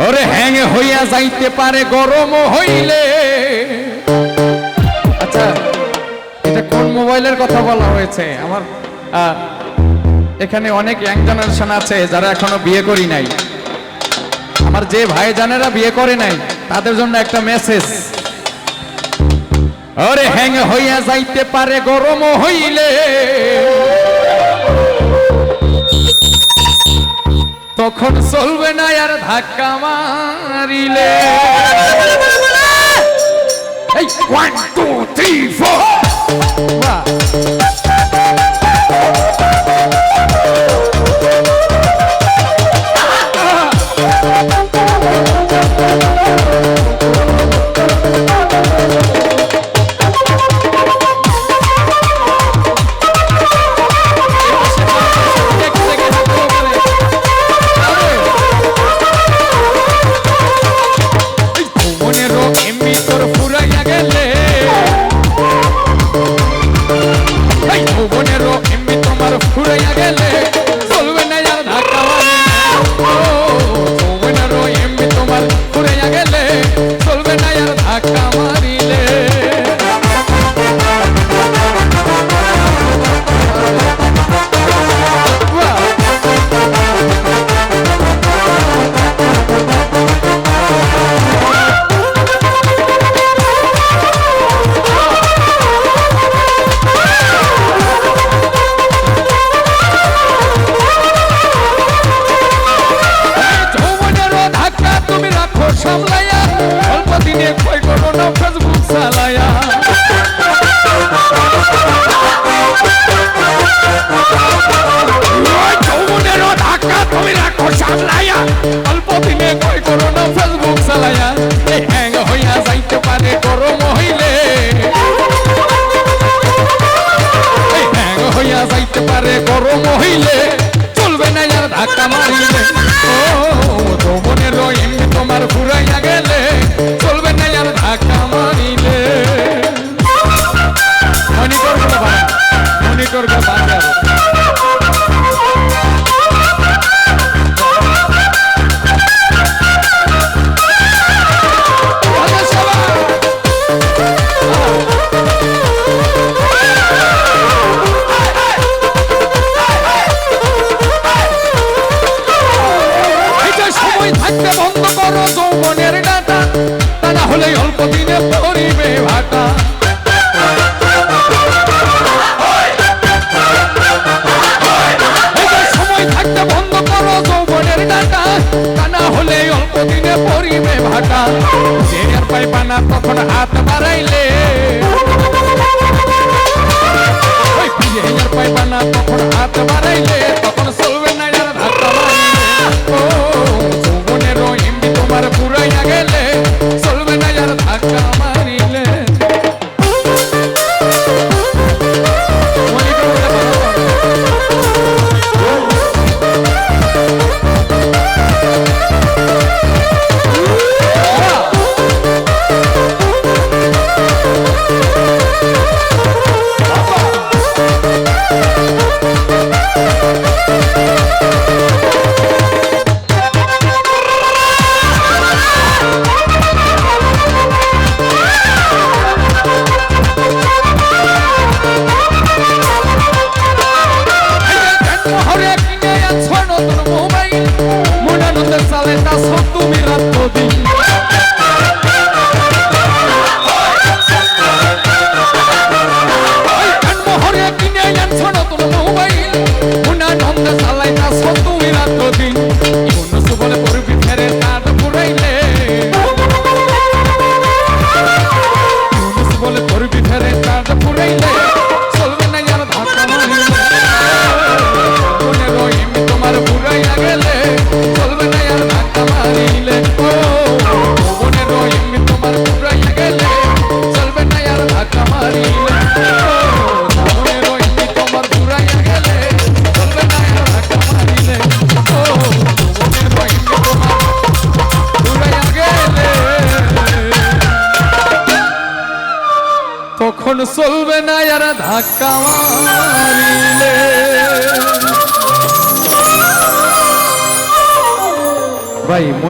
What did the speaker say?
ওরে হ্যাং হইয়া যাইতে পারে গরম হইলে। আচ্ছা, এটা কোন মোবাইলের কথা বলা হয়েছে? আমার এখানে অনেক ইয়াং জেনারেশন আছে যারা এখনো বিয়ে করি নাই। আমার যে ভাই জানেরা বিয়ে করে নাই তাদের জন্য একটা মেসেজ। ওরে হ্যাং হইয়া যাইতে পারে গরম হইলে, তখন চলবে না আর ধাক্কা মারিলে। 1 2 3 4 সামলায়া অল্প দিনে কই করো না ফেসবুক চালায়া। যৌবনেরও ধাক্কা তুমি রাখো সামলায়া, অল্প দিনে কই করো না ফেসবুক চালায়া। এই হ্যাং হইয়া যাইতে পারে গরম হইলে, এই হ্যাং হইয়া যাইতে পারে গরম হইলে, চলবে না আর ধাক্কা মারিলে। ও যৌবনেরও এমনি তোমার ঘুরাইয়া গেলে, চলবে না আর ধাক্কা মারিলে। মনিটর গো বাজার থাকতে বন্ধ করো যৌবনের ডাটা, তা না হলে অল্প দিনে পরিবে ভাটা। সময় থাকতে বন্ধ করো যৌবনের ডাটা, তা না হলে অল্প দিনে পরিবে ভাটা। যে আর পাইবা না তখন হাত বাড়াইলে, আর পাইবা না তখন হাত বাড়াইলে, তখন চলবে না আর ধাক্কা মারিলে। ও এমনি তোমার পুরাইয়া গেলে, চলবে না আর ধাক্কা মারিলে। তুমি রাত দিন মোহরে কিনে আনছো নতুন মোবাইল, মুনানন্দে চালাইতাছ তুমি রাত দিন। ইউনুস বলে পড়বি ফেরে তার পুরাইলে, ইউনুস বলে পড়বি ফেরে তার পুরাইলে, চলবে না আর ধাক্কা মারিলে। এমনি তোমার পুরাইয়া গেলে, চলবে না আর ধাক্কা মারিলে। ও বোনের এমনি তোমার পুরাইয়া গেলে, চলবে না আর ধাক্কা মারিলে। বোনের এমনি তোমার পুরাইয়া গেলে, চলবে না আর ধাক্কা মারিলে। ও বোনের এমনি তোমার পুরাইয়া গেলে, তখন চলবে না আর ধাক্কা মারিলে। ভাই